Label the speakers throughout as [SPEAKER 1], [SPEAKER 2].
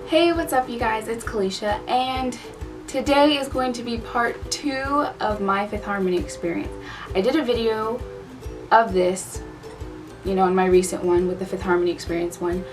[SPEAKER 1] Hey, what's up you guys? It's Kalisha, and today is going to be part 2 of my Fifth Harmony experience. I did a video of this, in my recent one with the Fifth Harmony experience one,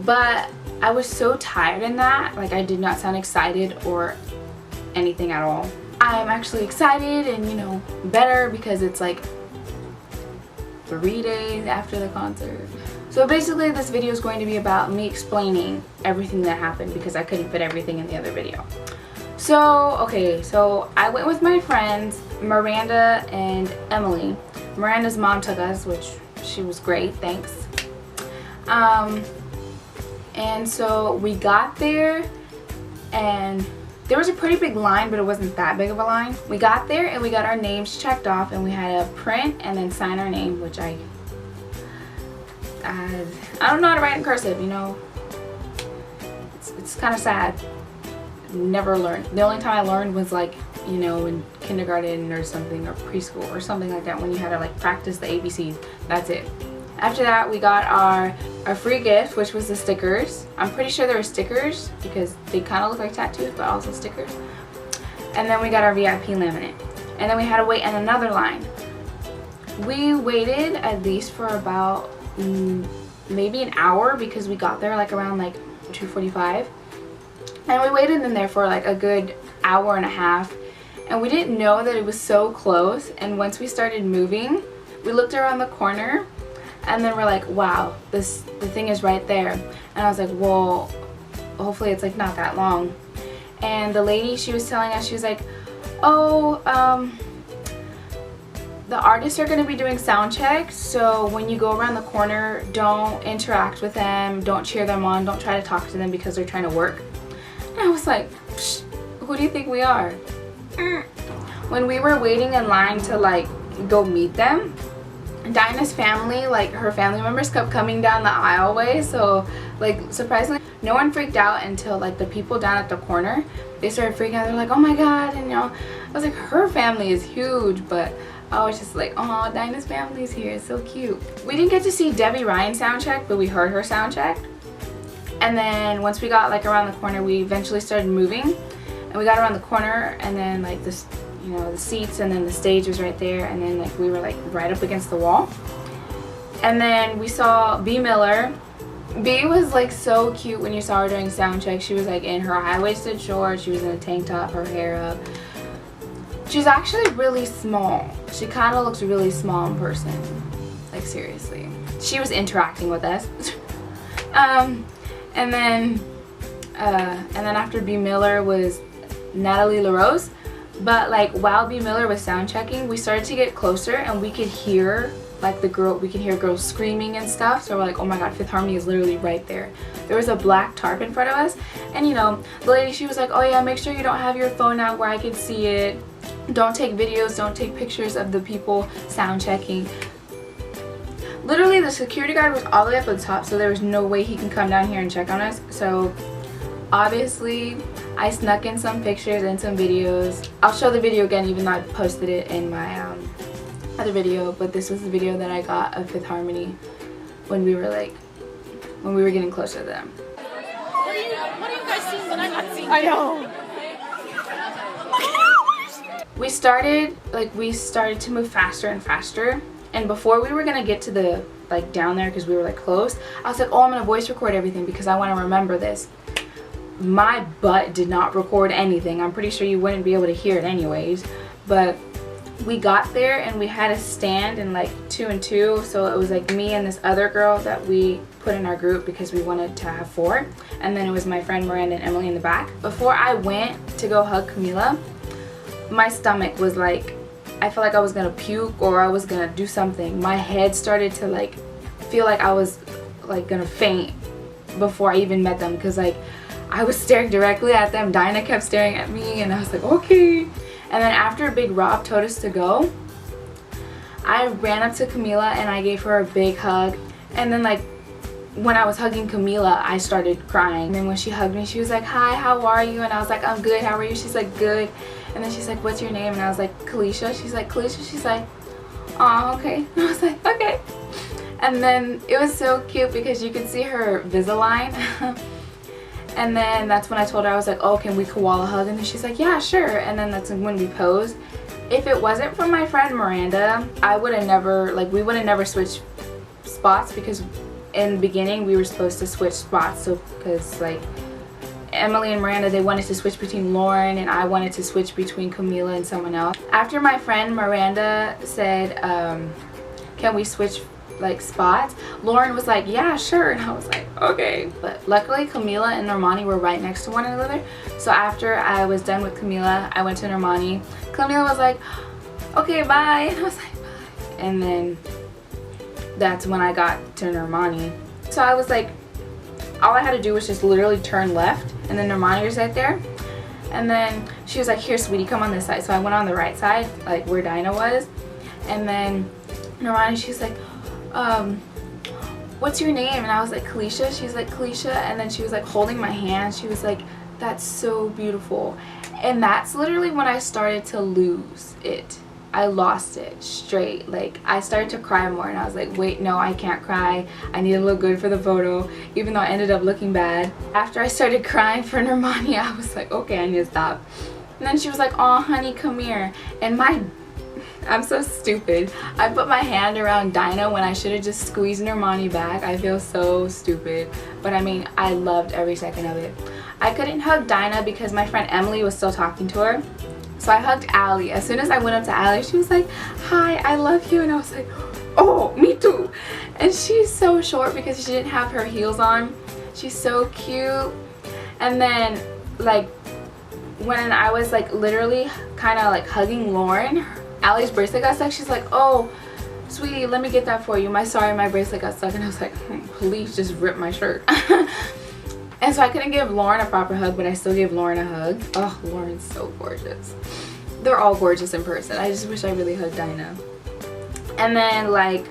[SPEAKER 1] but I was so tired in that, I did not sound excited or anything at all. I'm actually excited and, better because it's 3 days after the concert. So basically this video is going to be about me explaining everything that happened because I couldn't fit everything in the other video. So I went with my friends Miranda and Emily. Miranda's mom took us, which she was great, thanks. And so we got there and there was a pretty big line, but it wasn't that big of a line. We got there and we got our names checked off and we had to print and then sign our name, which I don't know how to write in cursive, It's kind of sad. Never learned. The only time I learned was in kindergarten or something, or preschool or something like that, when you had to practice the ABCs. That's it. After that we got our free gift, which was the stickers. I'm pretty sure they were stickers because they kind of look like tattoos, but also stickers. And then we got our VIP laminate. And then we had to wait in another line. We waited at least for about maybe an hour because we got there around 2:45, and we waited in there for a good hour and a half, and we didn't know that it was so close. And once we started moving, we looked around the corner and then we're like, wow, the thing is right there. And I was like, well, hopefully it's not that long. And the lady, she was telling us, she was like, oh, the artists are going to be doing sound checks, so when you go around the corner, don't interact with them, don't cheer them on, don't try to talk to them because they're trying to work. And I was like, psh, who do you think we are? When we were waiting in line to go meet them, Dinah's family, her family members kept coming down the aisleway, so surprisingly no one freaked out until the people down at the corner, they started freaking out. They're like, oh my god. And I was like, her family is huge, but I was just like, oh, Dinah's family's here, it's so cute. We didn't get to see Debbie Ryan sound check, but we heard her sound check. And then once we got around the corner, we eventually started moving, and we got around the corner, and then this, the seats and then the stage was right there, and then we were right up against the wall. And then we saw B Miller. B was so cute when you saw her doing sound check. She was in her high-waisted shorts, she was in a tank top, her hair up. She's actually really small. She kind of looks really small in person. Seriously. She was interacting with us. And then after B Miller was Natalie LaRose. But while B Miller was sound checking, we started to get closer and we could hear we could hear girls screaming and stuff. So we're like, oh my god, Fifth Harmony is literally right there. There was a black tarp in front of us, and the lady, she was like, oh yeah, make sure you don't have your phone out where I can see it. Don't take videos, don't take pictures of the people sound checking. Literally the security guard was all the way up at the top, so there was no way he can come down here and check on us. So obviously I snuck in some pictures and some videos. I'll show the video again, even though I posted it in my other video, but this was the video that I got of Fifth Harmony when we were getting closer to them.
[SPEAKER 2] What are you guys seeing that I'm not seeing?
[SPEAKER 3] I know.
[SPEAKER 1] We started to move faster and faster, and before we were gonna get to the down there because we were close, I was like, oh, I'm gonna voice record everything because I want to remember this. My butt did not record anything. I'm pretty sure you wouldn't be able to hear it anyways, but we got there and we had to stand in 2 and 2, so it was me and this other girl that we put in our group because we wanted to have 4, and then it was my friend Miranda and Emily in the back. Before I went to go hug Camila, my stomach was I felt like I was gonna puke or I was gonna do something. My head started to feel like I was gonna faint before I even met them, because I was staring directly at them. Dinah kept staring at me and I was like, okay. And then after Big Rob told us to go, I ran up to Camila and I gave her a big hug. And then when I was hugging Camila, I started crying. And then when she hugged me, she was like, hi, how are you? And I was like, I'm good, how are you? She's like, good. And then she's like, what's your name? And I was like, Kalisha. She's like, Kalisha. She's like, oh, okay. And I was like, okay. And then it was so cute because you could see her Invisalign. And then that's when I told her, I was like, oh, can we koala hug? And then she's like, yeah, sure. And then that's when we posed. If it wasn't for my friend Miranda, I would have never, like, we would have never switched spots, because in the beginning we were supposed to switch spots. So because like Emily and Miranda, they wanted to switch between Lauren, and I wanted to switch between Camila and someone else. After my friend Miranda said, can we switch like spots, Lauren was like, yeah, sure. And I was like, okay. But luckily Camila and Normani were right next to one another. So after I was done with Camila, I went to Normani. Camila was like, okay, bye. And I was like, bye. And then that's when I got to Normani. So I was like, all I had to do was just literally turn left, and then Normani was right there. And then she was like, here, sweetie, come on this side. So I went on the right side, like where Dinah was. And then Normani, she's like, what's your name? And I was like, Kalisha. She's like, Kalisha. And then she was like holding my hand. She was like, that's so beautiful. And that's literally when I started to lose it. I lost it straight. Like, I started to cry more, and I was like, wait, no, I can't cry. I need to look good for the photo, even though I ended up looking bad. After I started crying for Normani, I was like, okay, I need to stop. And then she was like, oh, honey, come here. And I'm so stupid. I put my hand around Dinah when I should have just squeezed Normani back. I feel so stupid. But I mean, I loved every second of it. I couldn't hug Dinah because my friend Emily was still talking to her. So I hugged Allie. As soon as I went up to Allie, she was like, hi, I love you. And I was like, oh, me too. And she's so short because she didn't have her heels on. She's so cute. And then, like, when I was, like, literally kind of, like, hugging Lauren, Allie's bracelet got stuck. She's like, oh, sweetie, let me get that for you. Sorry, my bracelet got stuck. And I was like, please just rip my shirt. And so I couldn't give Lauren a proper hug, but I still gave Lauren a hug. Oh, Lauren's so gorgeous. They're all gorgeous in person. I just wish I really hugged Dinah. And then, like,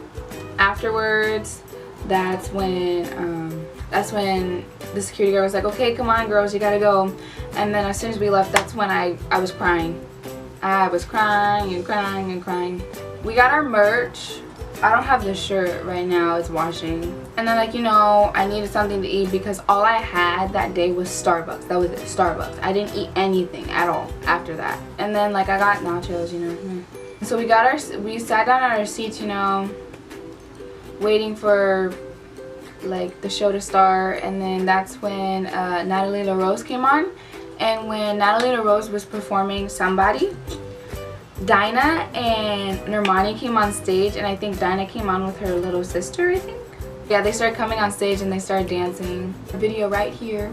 [SPEAKER 1] afterwards, that's when the security guard was like, okay, come on, girls, you gotta go. And then as soon as we left, that's when I was crying. I was crying and crying and crying. We got our merch. I don't have this shirt right now, it's washing. And then, like, you know, I needed something to eat because all I had that day was Starbucks. That was it, Starbucks. I didn't eat anything at all after that. And then, like, I got nachos, you know. So we sat down on our seats, you know, waiting for, like, the show to start. And then that's when Natalie LaRose came on. And when Natalie LaRose was performing Somebody, Dinah and Normani came on stage, and I think Dinah came on with her little sister, I think. Yeah, they started coming on stage and they started dancing. The video right here.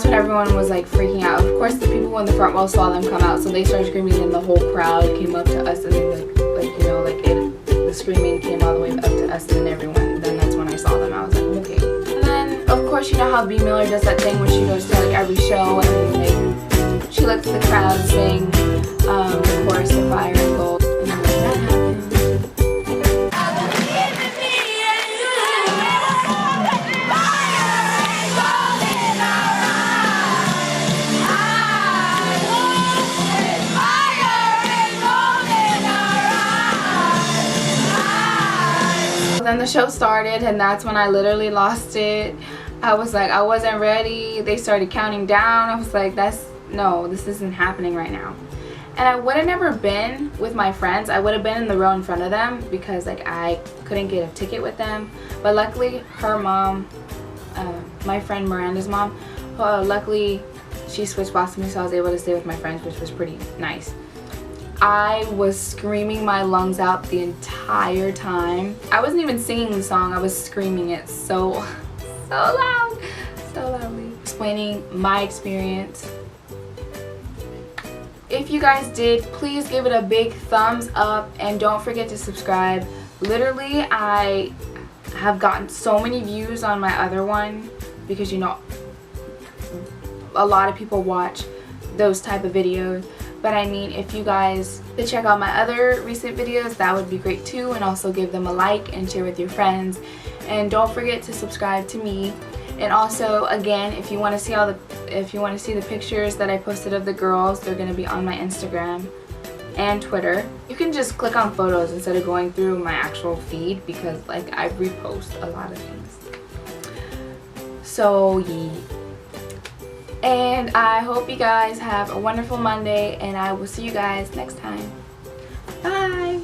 [SPEAKER 1] Everyone was like freaking out. Of course, the people in the front row saw them come out, so they started screaming, and the whole crowd came up to us, and then the screaming came all the way up to us and everyone. And then that's when I saw them. I was like, okay. And then, of course, you know how B. Miller does that thing where she goes to like every show and like she lets the crowd sing the chorus of Fire and Gold. And then that happened. Then the show started, and that's when I literally lost it. I was like, I wasn't ready. They started counting down. I was like, no, this isn't happening right now. And I would have never been with my friends. I would have been in the row in front of them because like I couldn't get a ticket with them. But luckily her mom, my friend Miranda's mom, luckily she switched spots to me, so I was able to stay with my friends, which was pretty nice. I was screaming my lungs out the entire time. I wasn't even singing the song, I was screaming it so loud, so loudly. Explaining my experience. If you guys did, please give it a big thumbs up and don't forget to subscribe. Literally, I have gotten so many views on my other one because, you know, a lot of people watch those type of videos. But I mean, if you guys could check out my other recent videos, that would be great too, and also give them a like and share with your friends. And don't forget to subscribe to me. And also, again, if you want to see the pictures that I posted of the girls, they're going to be on my Instagram and Twitter. You can just click on photos instead of going through my actual feed because like I repost a lot of things. So yeah. And I hope you guys have a wonderful Monday, and I will see you guys next time. Bye!